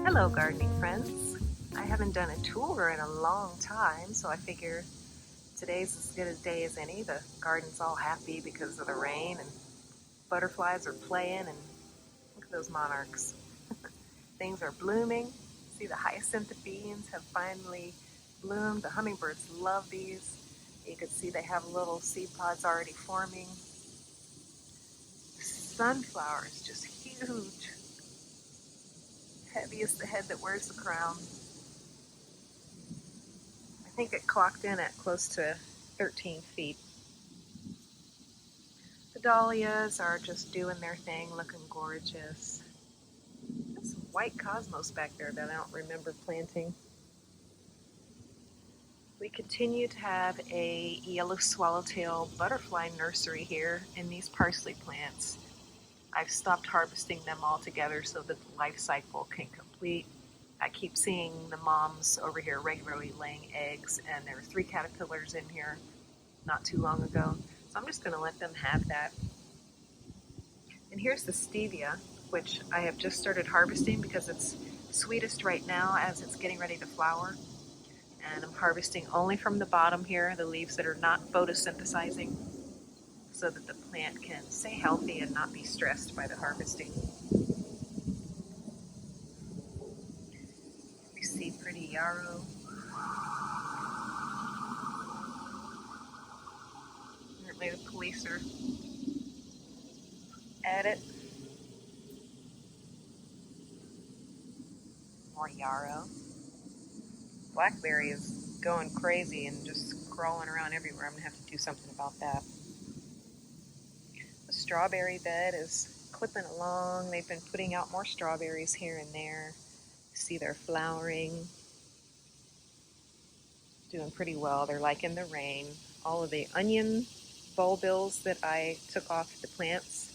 Hello, gardening friends. I haven't done a tour in a long time, so I figure today's as good a day as any. The garden's all happy because of the rain, and butterflies are playing, and look at those monarchs. Things are blooming. See, the hyacinth beans have finally bloomed. The hummingbirds love these. You can see they have little seed pods already forming. The sunflower is just huge. Heavy as the head that wears the crown. I think it clocked in at close to 13 feet. The dahlias are just doing their thing, looking gorgeous. There's some white cosmos back there that I don't remember planting. We continue to have a yellow swallowtail butterfly nursery here in these parsley plants. I've stopped harvesting them altogether so that the life cycle can complete. I keep seeing the moms over here regularly laying eggs, and there were 3 caterpillars in here not too long ago. So I'm just going to let them have that. And here's the stevia, which I have just started harvesting because it's sweetest right now as it's getting ready to flower. And I'm harvesting only from the bottom here, the leaves that are not photosynthesizing, so that the plant can stay healthy and not be stressed by the harvesting. We see pretty yarrow. Apparently the police are at it. More yarrow. Blackberry is going crazy and just crawling around everywhere. I'm going to have to do something about that. The strawberry bed is clipping along. They've been putting out more strawberries here and there. See, they're flowering. Doing pretty well. They're liking the rain. All of the onion bulbils that I took off the plants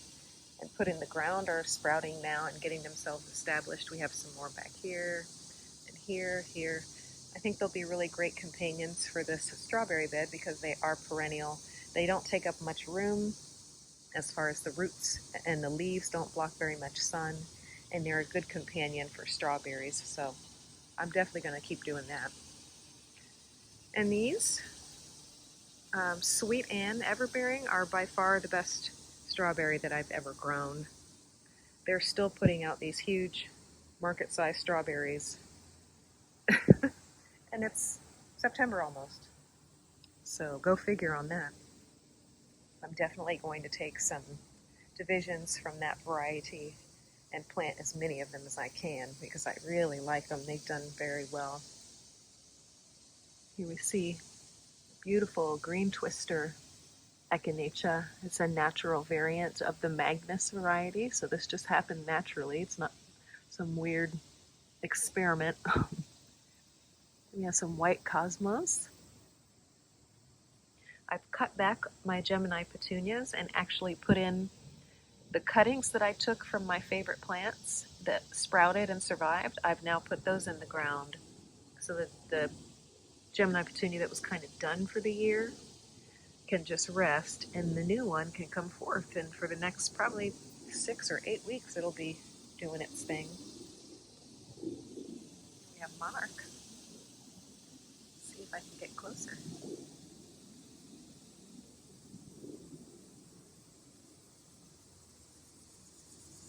and put in the ground are sprouting now and getting themselves established. We have some more back here and here. I think they'll be really great companions for this strawberry bed because they are perennial. They don't take up much room as far as the roots, and the leaves don't block very much sun, and they're a good companion for strawberries. So I'm definitely going to keep doing that. And these Sweet Ann Everbearing are by far the best strawberry that I've ever grown. They're still putting out these huge market-sized strawberries. And it's September almost. So go figure on that. I'm definitely going to take some divisions from that variety and plant as many of them as I can because I really like them. They've done very well. Here we see beautiful green twister echinacea. It's a natural variant of the Magnus variety, so this just happened naturally. It's not some weird experiment. We have some white cosmos. I've cut back my Gemini petunias and actually put in the cuttings that I took from my favorite plants that sprouted and survived. I've now put those in the ground so that the Gemini petunia that was kind of done for the year can just rest, and the new one can come forth, and for the next probably 6 or 8 weeks it'll be doing its thing. We have monarch. Let's see if I can get closer.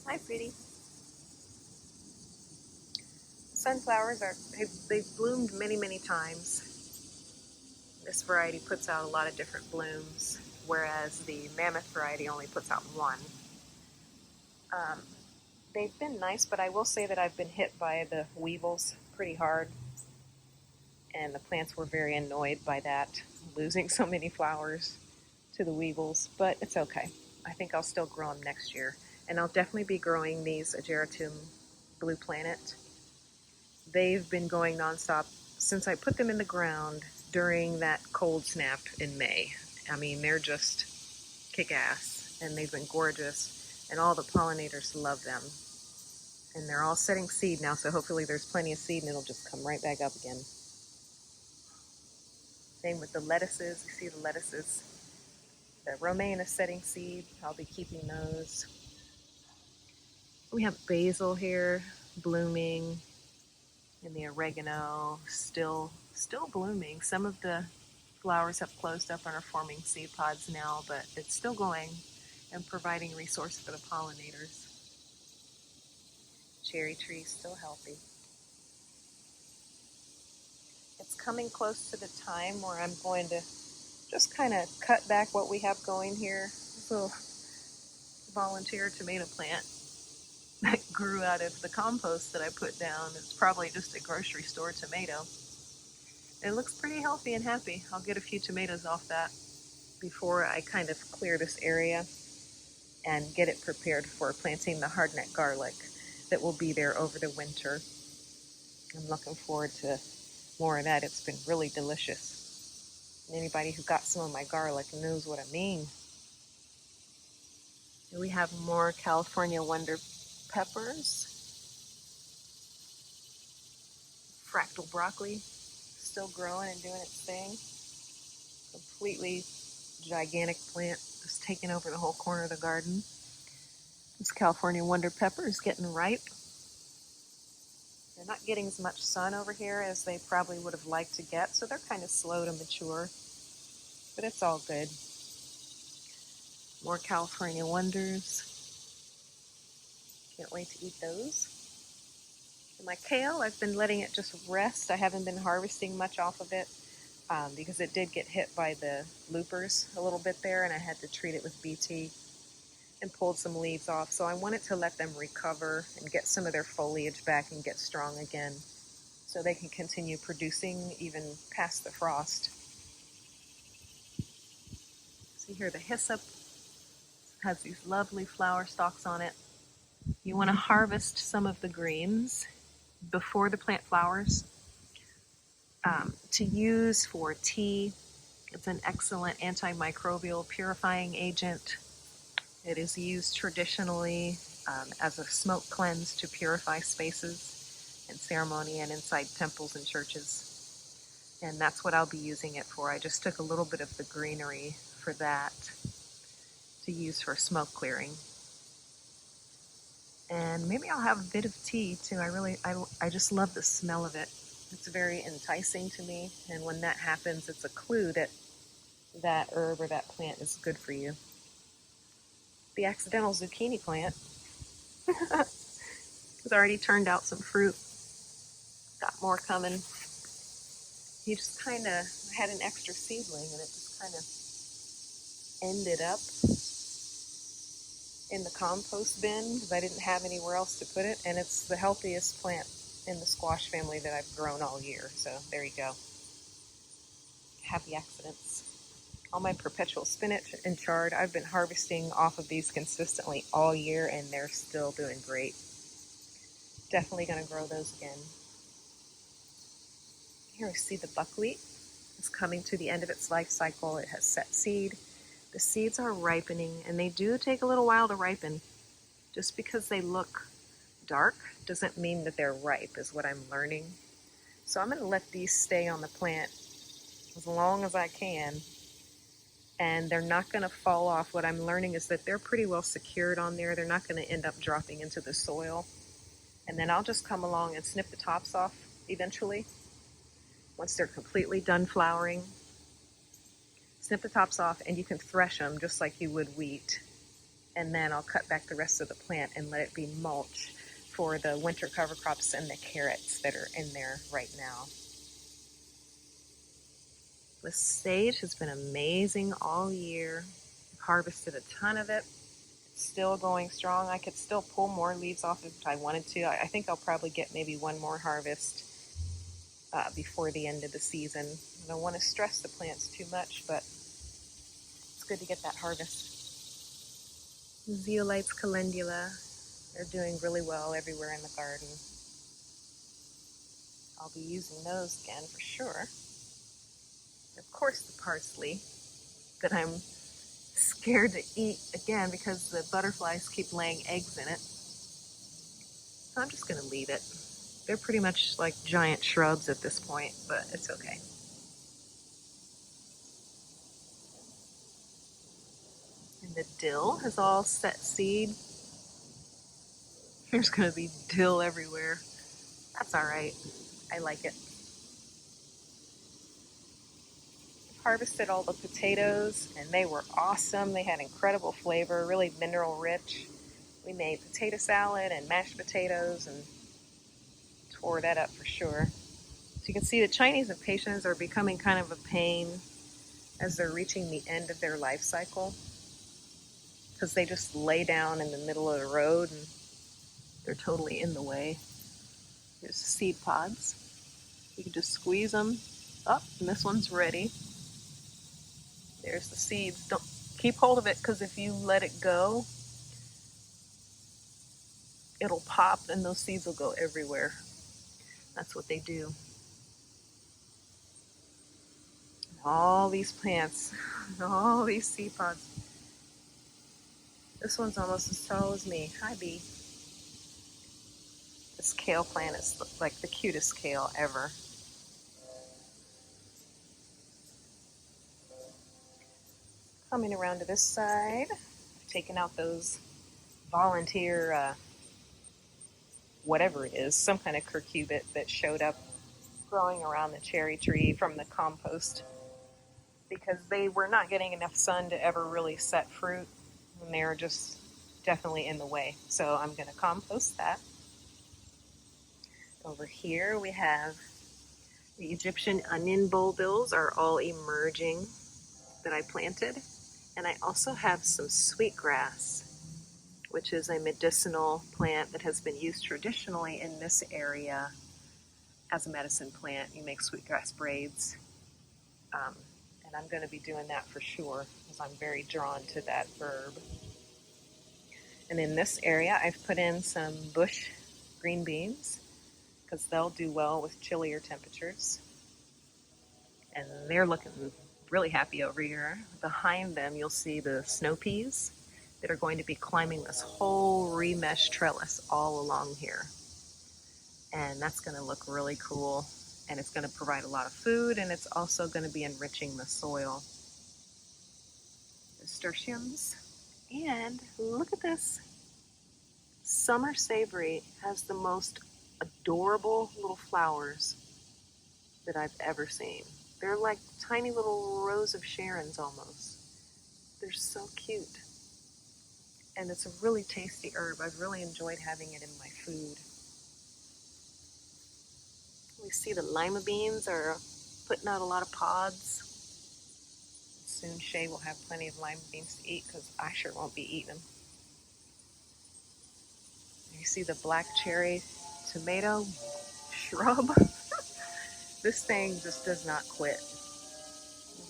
Hi, pretty. Sunflowers they've bloomed many times. This variety puts out a lot of different blooms, whereas the mammoth variety only puts out one. They've been nice, but I will say that I've been hit by the weevils pretty hard, and the plants were very annoyed by that, losing so many flowers to the weevils, but it's okay. I think I'll still grow them next year, and I'll definitely be growing these Ageratum Blue Planet. They've been going nonstop since I put them in the ground during that cold snap in May. I mean, they're just kick-ass, and they've been gorgeous, and all the pollinators love them. And they're all setting seed now, so hopefully there's plenty of seed and it'll just come right back up again. Same with the lettuces. You see the lettuces. The romaine is setting seed. I'll be keeping those. We have basil here blooming, and the oregano still blooming. Some of the flowers have closed up and are forming seed pods now, but it's still going and providing resource for the pollinators. Cherry tree still healthy. It's coming close to the time where I'm going to just kind of cut back what we have going here. This little volunteer tomato plant that grew out of the compost that I put down. It's probably just a grocery store tomato. It looks pretty healthy and happy. I'll get a few tomatoes off that before I kind of clear this area and get it prepared for planting the hardneck garlic that will be there over the winter. I'm looking forward to more of that. It's been really delicious. And anybody who got some of my garlic knows what I mean. Here we have more California Wonder peppers. Fractal broccoli, still growing and doing its thing. Completely gigantic plant, just taking over the whole corner of the garden. This California Wonder pepper is getting ripe. They're not getting as much sun over here as they probably would have liked to get, so they're kind of slow to mature, but it's all good. More California Wonders. Can't wait to eat those. And my kale, I've been letting it just rest. I haven't been harvesting much off of it because it did get hit by the loopers a little bit there, and I had to treat it with BT and pulled some leaves off. So I wanted to let them recover and get some of their foliage back and get strong again so they can continue producing even past the frost. See here, the hyssop has these lovely flower stalks on it. You want to harvest some of the greens before the plant flowers to use for tea. It's an excellent antimicrobial purifying agent. It is used traditionally as a smoke cleanse to purify spaces in ceremony and inside temples and churches. And that's what I'll be using it for. I just took a little bit of the greenery for that to use for smoke clearing. And maybe I'll have a bit of tea too. I just love the smell of it. It's very enticing to me. And when that happens, it's a clue that that herb or that plant is good for you. The accidental zucchini plant has already turned out some fruit. Got more coming. He just kind of, I had an extra seedling and it just kind of ended up in the compost bin because I didn't have anywhere else to put it, and it's the healthiest plant in the squash family that I've grown all year. So there you go. Happy accidents. All my perpetual spinach and chard, I've been harvesting off of these consistently all year and they're still doing great. Definitely going to grow those again. Here we see the buckwheat. It's coming to the end of its life cycle. It has set seed. The seeds are ripening, and they do take a little while to ripen. Just because they look dark doesn't mean that they're ripe, is what I'm learning. So I'm going to let these stay on the plant as long as I can, and they're not going to fall off. What I'm learning is that they're pretty well secured on there. They're not going to end up dropping into the soil. And then I'll just come along and snip the tops off eventually. Once they're completely done flowering, snip the tops off, and you can thresh them just like you would wheat. And then I'll cut back the rest of the plant and let it be mulch for the winter cover crops and the carrots that are in there right now. The sage has been amazing all year. I've harvested a ton of it. It's still going strong. I could still pull more leaves off if I wanted to. I think I'll probably get maybe one more harvest before the end of the season. I don't want to stress the plants too much, but it's good to get that harvest. Zeolites calendula, they're doing really well everywhere in the garden. I'll be using those again for sure. Of course, the parsley that I'm scared to eat again because the butterflies keep laying eggs in it. So I'm just going to leave it. They're pretty much like giant shrubs at this point, but it's okay. The dill has all set seed. There's going to be dill everywhere. That's all right. I like it. Harvested all the potatoes and they were awesome. They had incredible flavor, really mineral rich. We made potato salad and mashed potatoes and tore that up for sure. So you can see the Chinese impatiens are becoming kind of a pain as they're reaching the end of their life cycle because they just lay down in the middle of the road and they're totally in the way. Here's the seed pods. You can just squeeze them up, and this one's ready. There's the seeds. Don't keep hold of it because if you let it go, it'll pop and those seeds will go everywhere. That's what they do. All these plants, all these seed pods. This one's almost as tall as me. Hi, bee. This kale plant is like the cutest kale ever. Coming around to this side, taking out those volunteer, whatever it is, some kind of curcubit that showed up growing around the cherry tree from the compost because they were not getting enough sun to ever really set fruit and they were just definitely in the way. So I'm going to compost that. Over here we have the Egyptian onion bulbils are all emerging that I planted. And I also have some sweetgrass, which is a medicinal plant that has been used traditionally in this area as a medicine plant. You make sweetgrass braids. And I'm going to be doing that for sure because I'm very drawn to that herb. And in this area, I've put in some bush green beans because they'll do well with chillier temperatures. And they're looking really happy over here. Behind them, you'll see the snow peas that are going to be climbing this whole remesh trellis all along here. And that's going to look really cool. And it's going to provide a lot of food, and it's also going to be enriching the soil. Nasturtiums. And look at this. Summer Savory has the most adorable little flowers that I've ever seen. They're like tiny little rows of Sharons almost. They're so cute. And it's a really tasty herb. I've really enjoyed having it in my food. We see the lima beans are putting out a lot of pods. Soon Shay will have plenty of lima beans to eat because I sure won't be eating them. You see the black cherry tomato shrub? This thing just does not quit.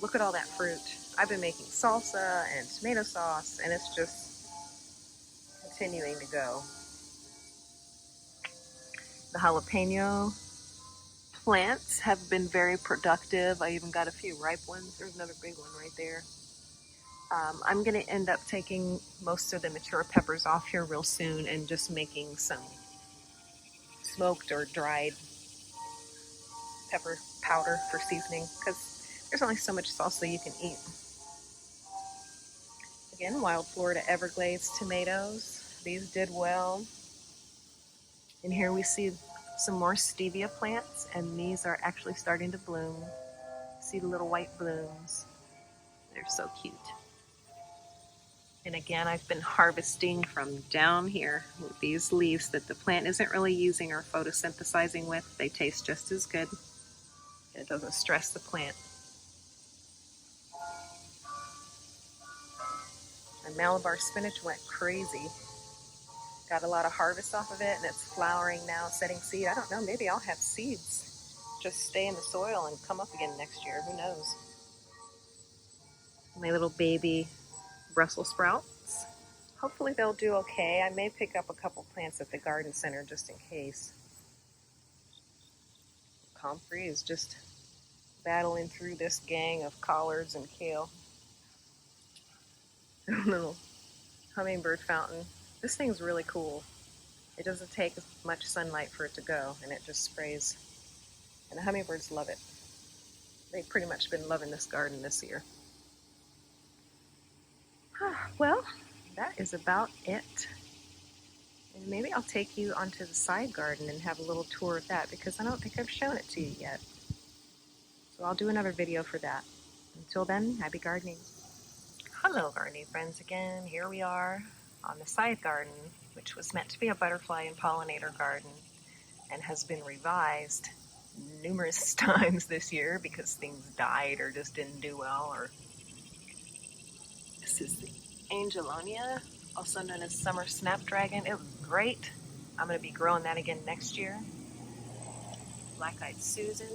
Look at all that fruit. I've been making salsa and tomato sauce, and it's just continuing to go. The jalapeno plants have been very productive. I even got a few ripe ones. There's another big one right there. I'm going to end up taking most of the mature peppers off here real soon and just making some smoked or dried pepper powder for seasoning because there's only so much salsa you can eat. Again, wild Florida Everglades tomatoes. These did well. And here we see some more stevia plants, and these are actually starting to bloom. See the little white blooms. They're so cute. And again, I've been harvesting from down here with these leaves that the plant isn't really using or photosynthesizing with. They taste just as good. It doesn't stress the plant. My Malabar spinach went crazy. Got a lot of harvest off of it, and it's flowering now, setting seed. I don't know, maybe I'll have seeds just stay in the soil and come up again next year. Who knows? My little baby Brussels sprouts. Hopefully they'll do okay. I may pick up a couple plants at the garden center just in case. Comfrey is just battling through this gang of collards and kale. Little hummingbird fountain. This thing's really cool. It doesn't take much sunlight for it to go, and it just sprays. And the hummingbirds love it. They've pretty much been loving this garden this year. Well, that is about it. And maybe I'll take you onto the side garden and have a little tour of that because I don't think I've shown it to you yet. So I'll do another video for that. Until then, happy gardening. Hello, gardening friends again. Here we are on the side garden, which was meant to be a butterfly and pollinator garden and has been revised numerous times this year because things died or just didn't do well. Or this is the Angelonia, also known as summer snapdragon. It was great. I'm going to be growing that again next year. Black-eyed Susan.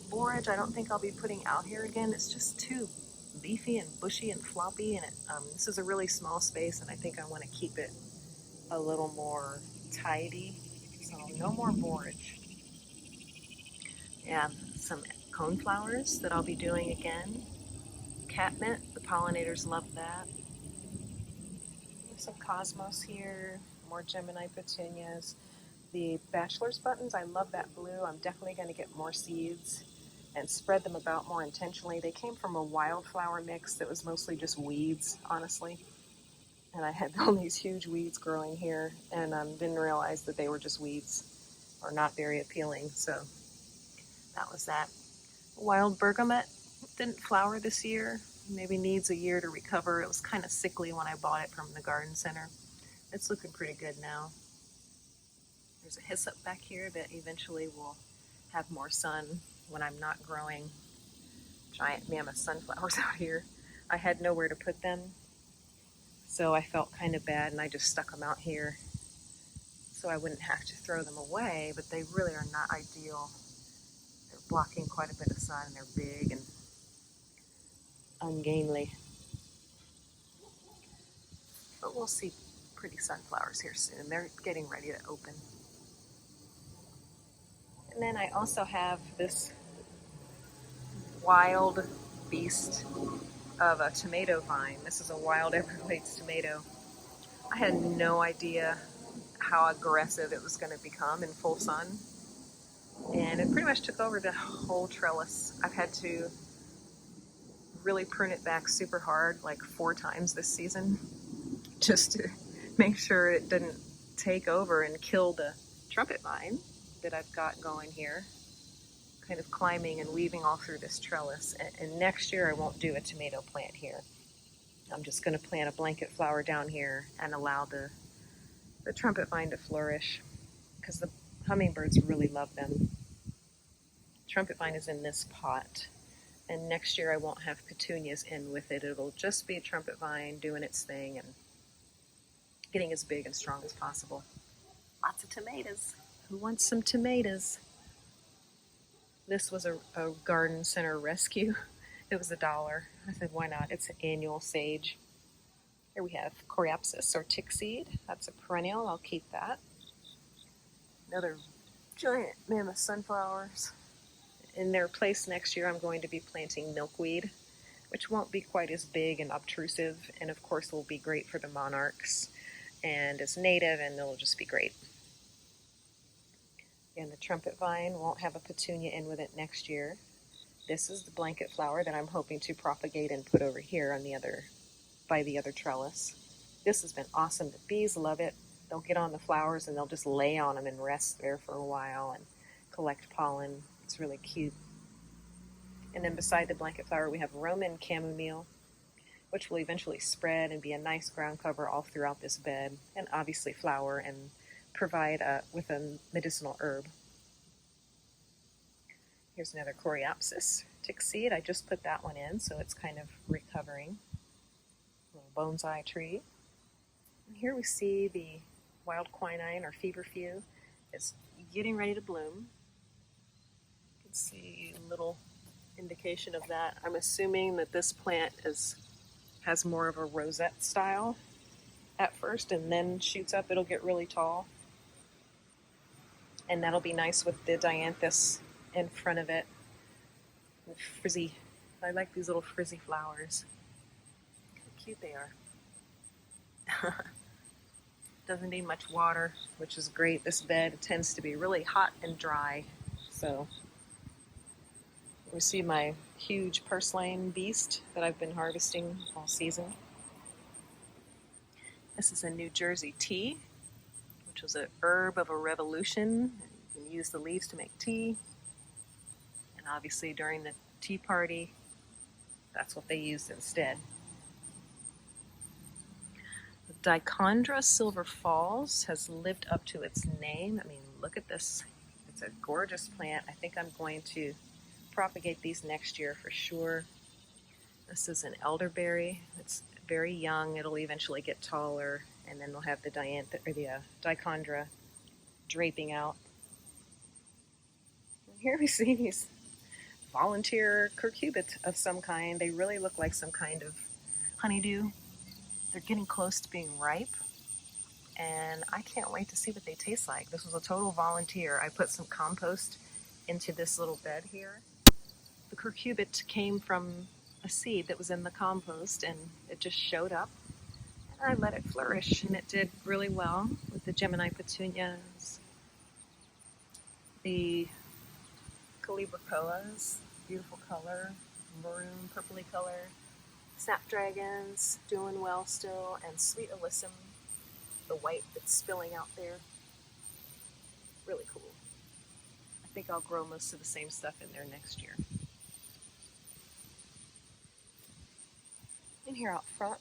Borage, I don't think I'll be putting out here again. It's just too leafy and bushy and floppy, and this is a really small space, and I think I want to keep it a little more tidy. So no more borage. And some coneflowers that I'll be doing again. Catmint, the pollinators love that. Some cosmos here, more Gemini petunias. The bachelor's buttons, I love that blue. I'm definitely going to get more seeds and spread them about more intentionally. They came from a wildflower mix that was mostly just weeds, honestly. And I had all these huge weeds growing here and didn't realize that they were just weeds or not very appealing. So that was that. Wild bergamot didn't flower this year. Maybe needs a year to recover. It was kind of sickly when I bought it from the garden center. It's looking pretty good now. There's a hyssop back here that eventually will have more sun when I'm not growing giant mammoth sunflowers out here. I had nowhere to put them, so I felt kind of bad and I just stuck them out here so I wouldn't have to throw them away, but they really are not ideal. They're blocking quite a bit of sun and they're big and ungainly. But we'll see pretty sunflowers here soon. They're getting ready to open. And then I also have this wild beast of a tomato vine. This is a wild Everglades tomato. I had no idea how aggressive it was going to become in full sun. And it pretty much took over the whole trellis. I've had to really prune it back super hard, like 4 times this season, just to make sure it didn't take over and kill the trumpet vine that I've got going here, kind of climbing and weaving all through this trellis. And next year I won't do a tomato plant here. I'm just going to plant a blanket flower down here and allow the trumpet vine to flourish because the hummingbirds really love them. Trumpet vine is in this pot, and next year I won't have petunias in with it. It'll just be a trumpet vine doing its thing and getting as big and strong as possible. Lots of tomatoes. Who wants some tomatoes? This was a garden center rescue. It was $1. I said, why not? It's an annual sage. Here we have Coreopsis or tick seed. That's a perennial. I'll keep that. Another giant mammoth sunflowers. In their place next year, I'm going to be planting milkweed, which won't be quite as big and obtrusive, and of course will be great for the monarchs, and it's native, and it'll just be great. And the trumpet vine won't have a petunia in with it next year. This is the blanket flower that I'm hoping to propagate and put over here on by the other trellis. This has been awesome. The bees love it. They'll get on the flowers and they'll just lay on them and rest there for a while and collect pollen. It's really cute. And then beside the blanket flower, we have Roman chamomile, which will eventually spread and be a nice ground cover all throughout this bed, and obviously flower and provide with a medicinal herb. Here's another Coreopsis tick seed. I just put that one in, so it's kind of recovering. A little bonsai tree. And here we see the wild quinine or feverfew. It's getting ready to bloom. You can see a little indication of that. I'm assuming that this plant has more of a rosette style at first and then shoots up. It'll get really tall. And that'll be nice with the dianthus in front of it. And frizzy. I like these little frizzy flowers. How cute they are. Doesn't need much water, which is great. This bed tends to be really hot and dry, so You see my huge purslane beast that I've been harvesting all season. This is a New Jersey tea, which was an herb of a revolution. You can use the leaves to make tea. And obviously during the Tea Party, that's what they used instead. The Dichondra Silver Falls has lived up to its name. I mean, look at this. It's a gorgeous plant. I think I'm going to propagate these next year for sure. This is an elderberry. It's very young. It'll eventually get taller, and then they'll have the dichondra draping out. And here we see these volunteer curcubits of some kind. They really look like some kind of honeydew. They're getting close to being ripe, and I can't wait to see what they taste like. This was a total volunteer. I put some compost into this little bed here. The curcubit came from a seed that was in the compost, and it just showed up, and I let it flourish, and it did really well with the Gemini petunias, the calibrachoas, beautiful color, maroon, purpley color, snapdragons, doing well still, and sweet alyssum, the white that's spilling out there. Really cool. I think I'll grow most of the same stuff in there next year. In here out front,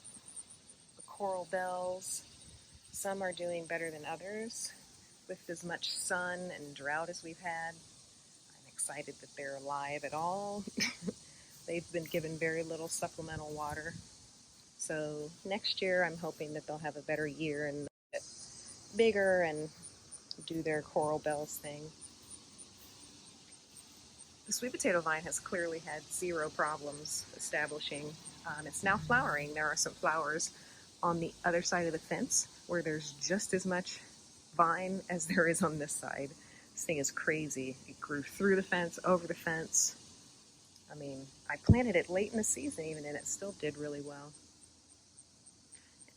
the coral bells. Some are doing better than others. With as much sun and drought as we've had, I'm excited that they're alive at all. They've been given very little supplemental water. So next year I'm hoping that they'll have a better year and get bigger and do their coral bells thing. The sweet potato vine has clearly had zero problems establishing. It's now flowering. There are some flowers on the other side of the fence where there's just as much vine as there is on this side. This thing is crazy. It grew through the fence, over the fence. I mean, I planted it late in the season even, and it still did really well.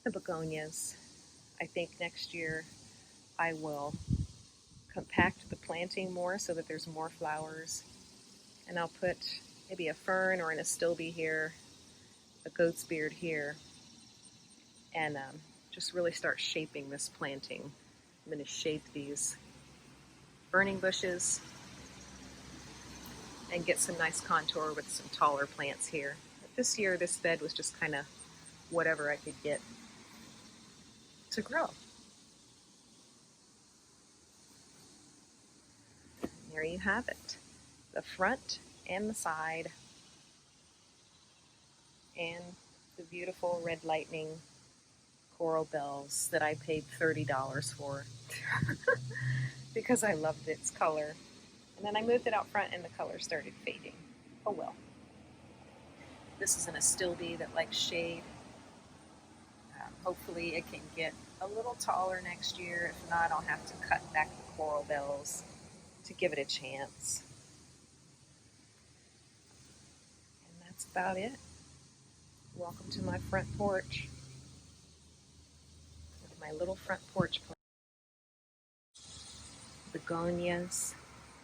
The begonias. I think next year I will compact the planting more so that there's more flowers. And I'll put maybe a fern or an astilbe here, a goat's beard here, and just really start shaping this planting. I'm going to shape these burning bushes and get some nice contour with some taller plants here. But this year, this bed was just kind of whatever I could get to grow. And there you have it. The front and the side, and the beautiful red lightning coral bells that I paid $30 for because I loved its color. And then I moved it out front and the color started fading. Oh well. This is an astilbe that likes shade. Hopefully it can get a little taller next year. If not, I'll have to cut back the coral bells to give it a chance. And that's about it. Welcome to my front porch. With my little front porch plant. Begonias,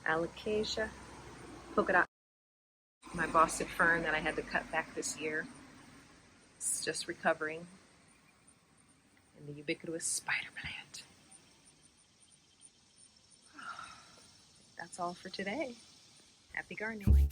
alocasia, polka dot, my Boston fern that I had to cut back this year. It's just recovering. And the ubiquitous spider plant. That's all for today. Happy gardening.